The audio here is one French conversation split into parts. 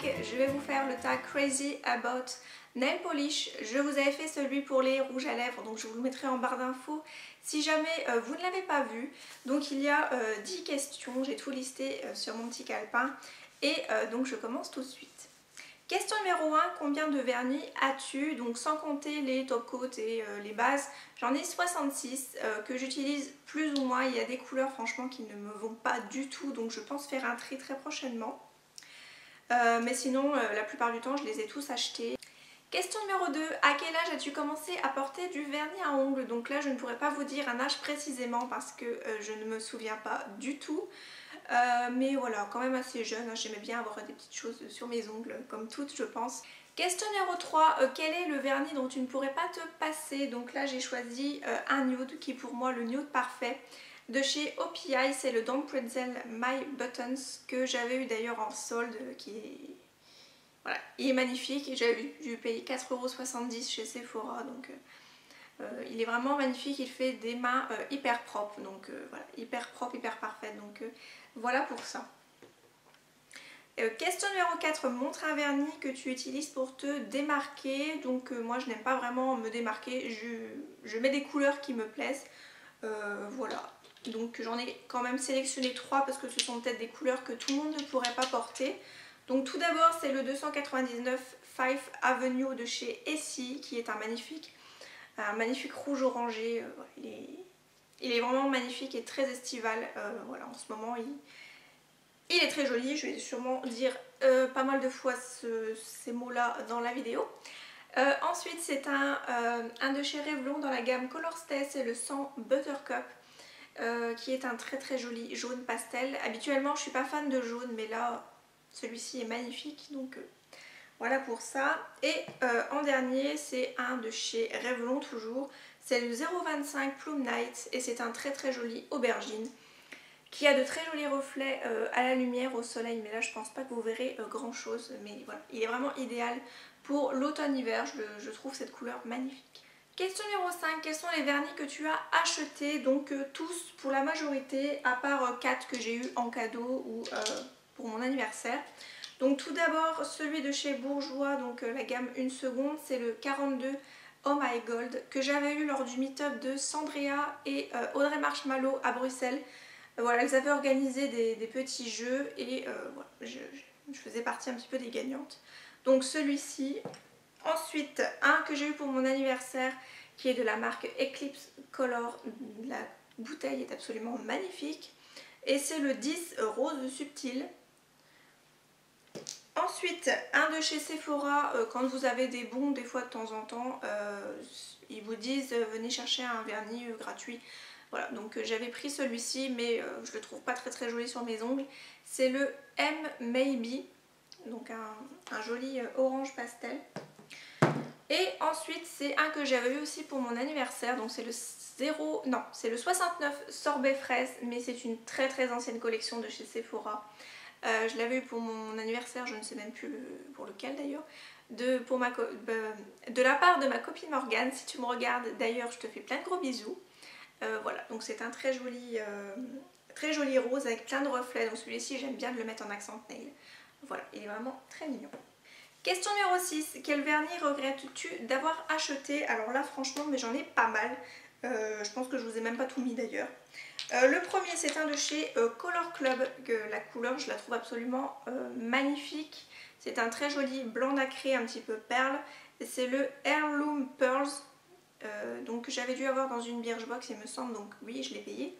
tag, je vais vous faire le tag Crazy About Nail Polish. Je vous avais fait celui pour les rouges à lèvres, donc je vous le mettrai en barre d'infos si jamais vous ne l'avez pas vu. Donc il y a 10 questions, j'ai tout listé sur mon petit calepin et donc je commence tout de suite. Question numéro 1, combien de vernis as-tu? Donc sans compter les top coats et les bases, j'en ai 66 que j'utilise plus ou moins. Il y a des couleurs franchement qui ne me vont pas du tout, donc je pense faire un tri très prochainement. Mais sinon la plupart du temps je les ai tous achetés. Question numéro 2, à quel âge as-tu commencé à porter du vernis à ongles? Donc là je ne pourrais pas vous dire un âge précisément parce que je ne me souviens pas du tout. Mais voilà, quand même assez jeune, hein. J'aimais bien avoir des petites choses sur mes ongles, comme toutes je pense. Question numéro 3, quel est le vernis dont tu ne pourrais pas te passer? Donc là j'ai choisi un nude qui est pour moi le nude parfait. De chez OPI, c'est le Don't Pretzel My Buttons que j'avais eu d'ailleurs en solde, qui est... Voilà, il est magnifique, j'avais dû payer 4,70 € chez Sephora, donc il est vraiment magnifique, il fait des mains hyper propres, donc voilà, hyper propre, hyper parfaite, donc voilà pour ça. Question numéro 4, montre un vernis que tu utilises pour te démarquer. Donc moi je n'aime pas vraiment me démarquer, je mets des couleurs qui me plaisent, voilà. Donc j'en ai quand même sélectionné 3 parce que ce sont peut-être des couleurs que tout le monde ne pourrait pas porter. Donc tout d'abord c'est le 299 Fifth Avenue de chez Essie qui est un magnifique rouge orangé. Il est vraiment magnifique et très estival. Voilà, en ce moment il est très joli. Je vais sûrement dire pas mal de fois ces mots là dans la vidéo. Ensuite c'est un de chez Revlon dans la gamme Color Stay, c'est le 100 Buttercup. Qui est un très très joli jaune pastel. Habituellement je suis pas fan de jaune, mais là celui-ci est magnifique, donc voilà pour ça. Et en dernier c'est un de chez Revlon toujours, c'est le 025 Plume Night et c'est un très très joli aubergine qui a de très jolis reflets à la lumière, au soleil, mais là je pense pas que vous verrez grand chose, mais voilà, il est vraiment idéal pour l'automne-hiver, je trouve cette couleur magnifique. Question numéro 5, quels sont les vernis que tu as achetés? Donc tous pour la majorité, à part 4 que j'ai eu en cadeau ou pour mon anniversaire. Donc tout d'abord celui de chez Bourjois, donc la gamme 1 seconde, c'est le 42 Oh My Gold que j'avais eu lors du meet-up de Sandrea et Audrey Marshmallow à Bruxelles. Voilà, elles avaient organisé des petits jeux et voilà, je faisais partie un petit peu des gagnantes. Donc celui-ci. Ensuite, un que j'ai eu pour mon anniversaire qui est de la marque Eclipse Color. La bouteille est absolument magnifique. Et c'est le 10 Rose Subtil. Ensuite, un de chez Sephora, quand vous avez des bons des fois de temps en temps, ils vous disent venez chercher un vernis gratuit. Voilà, donc j'avais pris celui-ci mais je le trouve pas très très joli sur mes ongles. C'est le M Maybe, donc un joli orange pastel. Et ensuite c'est un que j'avais eu aussi pour mon anniversaire, donc c'est le 69 Sorbet Fraise, mais c'est une très très ancienne collection de chez Sephora. Je l'avais eu pour mon anniversaire, je ne sais même plus pour lequel d'ailleurs, de la part de ma copine Morgane. Si tu me regardes d'ailleurs, je te fais plein de gros bisous. Voilà, donc c'est un très joli rose avec plein de reflets, donc celui-ci j'aime bien de le mettre en accent nail. Voilà, il est vraiment très mignon. Question numéro 6, quel vernis regrettes-tu d'avoir acheté? Alors là franchement, mais j'en ai pas mal, je pense que je vous ai même pas tout mis d'ailleurs. Le premier c'est un de chez Color Club, que la couleur je la trouve absolument magnifique. C'est un très joli blanc nacré un petit peu perle, c'est le Heirloom Pearls. Donc j'avais dû avoir dans une Birchbox il me semble, donc oui je l'ai payé.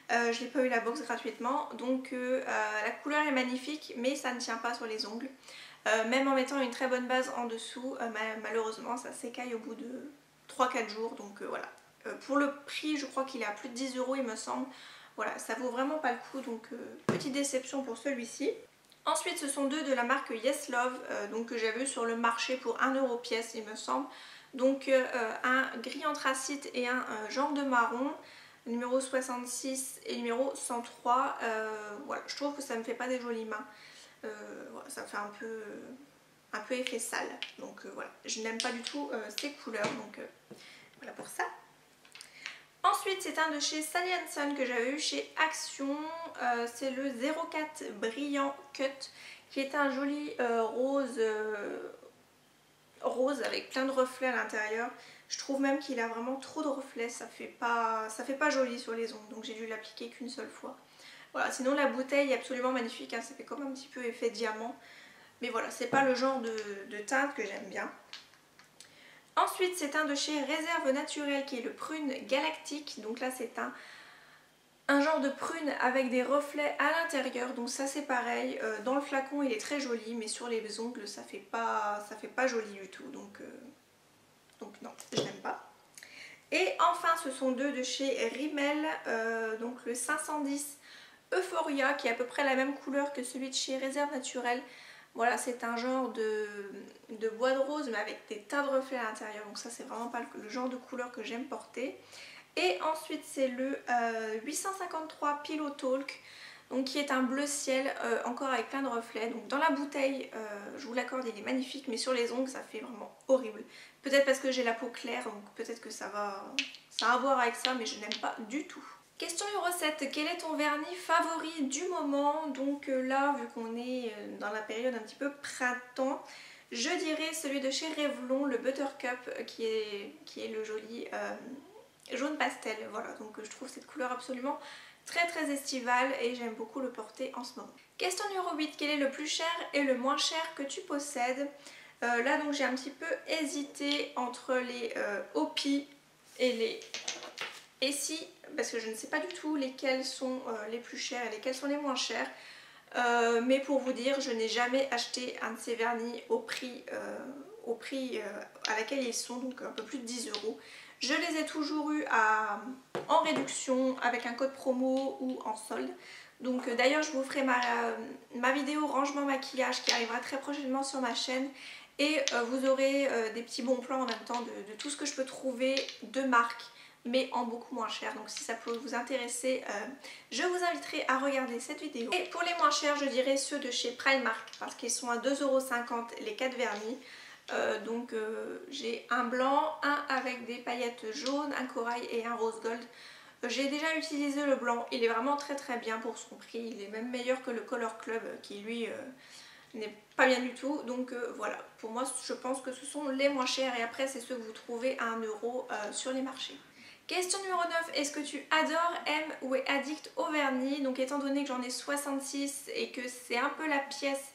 Je n'ai pas eu la box gratuitement, donc la couleur est magnifique mais ça ne tient pas sur les ongles. Même en mettant une très bonne base en dessous, malheureusement ça s'écaille au bout de 3-4 jours, donc voilà. Pour le prix je crois qu'il est à plus de 10 € il me semble. Voilà, ça vaut vraiment pas le coup, donc petite déception pour celui-ci. Ensuite ce sont deux de la marque Yes Love, donc que j'avais eu sur le marché pour 1 € pièce il me semble. Donc un gris anthracite et un genre de marron, numéro 66 et numéro 103. Voilà, je trouve que ça me fait pas des jolies mains. Voilà, ça me fait un peu effet sale. Donc voilà, je n'aime pas du tout ces couleurs, donc voilà pour ça. Ensuite c'est un de chez Sally Hansen que j'avais eu chez Action, c'est le 04 Brillant Cut qui est un joli rose avec plein de reflets à l'intérieur. Je trouve même qu'il a vraiment trop de reflets, ça fait pas joli sur les ongles, donc j'ai dû l'appliquer qu'une seule fois. Voilà, sinon la bouteille est absolument magnifique, hein, ça fait comme un petit peu effet diamant. Mais voilà, c'est pas le genre de teinte que j'aime bien. Ensuite, c'est un de chez Réserve Naturelle qui est le prune galactique. Donc là, c'est un genre de prune avec des reflets à l'intérieur. Donc ça, c'est pareil. Dans le flacon, il est très joli, mais sur les ongles, ça fait pas joli du tout. Donc non, je n'aime pas. Et enfin, ce sont deux de chez Rimmel. Donc le 510 Euphoria, qui est à peu près la même couleur que celui de chez Réserve Naturelle. Voilà, c'est un genre de bois de rose mais avec des tas de reflets à l'intérieur, donc ça c'est vraiment pas le genre de couleur que j'aime porter. Et ensuite c'est le 853 Pillow Talk, donc qui est un bleu ciel encore avec plein de reflets. Donc dans la bouteille, je vous l'accorde, il est magnifique, mais sur les ongles ça fait vraiment horrible. Peut-être parce que j'ai la peau claire, donc peut-être que ça a à voir avec ça, mais je n'aime pas du tout. Question numéro 7, quel est ton vernis favori du moment? Donc là, vu qu'on est dans la période un petit peu printemps, je dirais celui de chez Revlon, le Buttercup, qui est le joli jaune pastel. Voilà, donc je trouve cette couleur absolument très très estivale et j'aime beaucoup le porter en ce moment. Question numéro 8, quel est le plus cher et le moins cher que tu possèdes? Là donc j'ai un petit peu hésité entre les Hopi et les Essie, parce que je ne sais pas du tout lesquels sont les plus chers et lesquels sont les moins chers. Mais pour vous dire, je n'ai jamais acheté un de ces vernis au prix à laquelle ils sont, donc un peu plus de 10 €. Je les ai toujours eus en réduction avec un code promo ou en solde. Donc d'ailleurs je vous ferai ma vidéo rangement maquillage qui arrivera très prochainement sur ma chaîne. Et vous aurez des petits bons plans en même temps de tout ce que je peux trouver de marque, mais en beaucoup moins cher. Donc si ça peut vous intéresser, je vous inviterai à regarder cette vidéo. Et pour les moins chers, je dirais ceux de chez Primark, parce qu'ils sont à 2,50 € les 4 vernis. J'ai un blanc, un avec des paillettes jaunes, un corail et un rose gold. J'ai déjà utilisé le blanc, il est vraiment très très bien pour son prix. Il est même meilleur que le Color Club qui lui n'est pas bien du tout. Donc voilà, pour moi je pense que ce sont les moins chers et après c'est ceux que vous trouvez à 1 € sur les marchés. Question numéro 9, est-ce que tu adores, aimes ou es addict au vernis? Donc étant donné que j'en ai 66 et que c'est un peu la pièce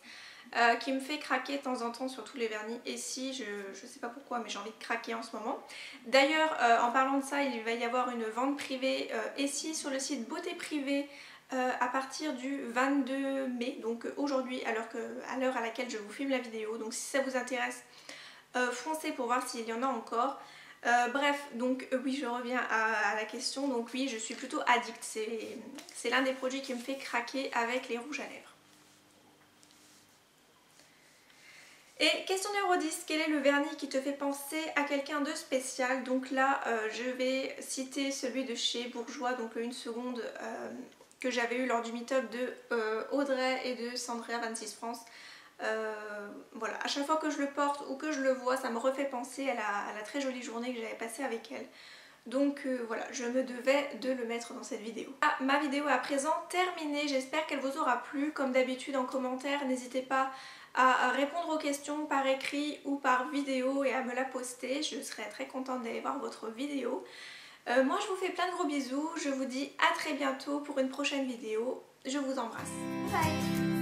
qui me fait craquer de temps en temps sur tous les vernis Essie, je sais pas pourquoi mais j'ai envie de craquer en ce moment. D'ailleurs en parlant de ça, il va y avoir une vente privée Essie sur le site Beauté Privée à partir du 22 mai, donc aujourd'hui à l'heure à laquelle je vous filme la vidéo. Donc si ça vous intéresse, foncez pour voir s'il y en a encore. Bref, donc oui, je reviens à la question. Donc oui, je suis plutôt addict, c'est l'un des produits qui me fait craquer avec les rouges à lèvres. Et question numéro 10, quel est le vernis qui te fait penser à quelqu'un de spécial? Donc là, je vais citer celui de chez Bourjois, donc le 1 seconde que j'avais eu lors du meet-up de Audrey et de Sandrea 26 France. Voilà, à chaque fois que je le porte ou que je le vois, ça me refait penser à la très jolie journée que j'avais passée avec elle. Donc voilà, je me devais de le mettre dans cette vidéo. Ah, ma vidéo est à présent terminée, j'espère qu'elle vous aura plu. Comme d'habitude en commentaire, n'hésitez pas à répondre aux questions par écrit ou par vidéo et à me la poster. Je serai très contente d'aller voir votre vidéo. Moi je vous fais plein de gros bisous, je vous dis à très bientôt pour une prochaine vidéo. Je vous embrasse. Bye!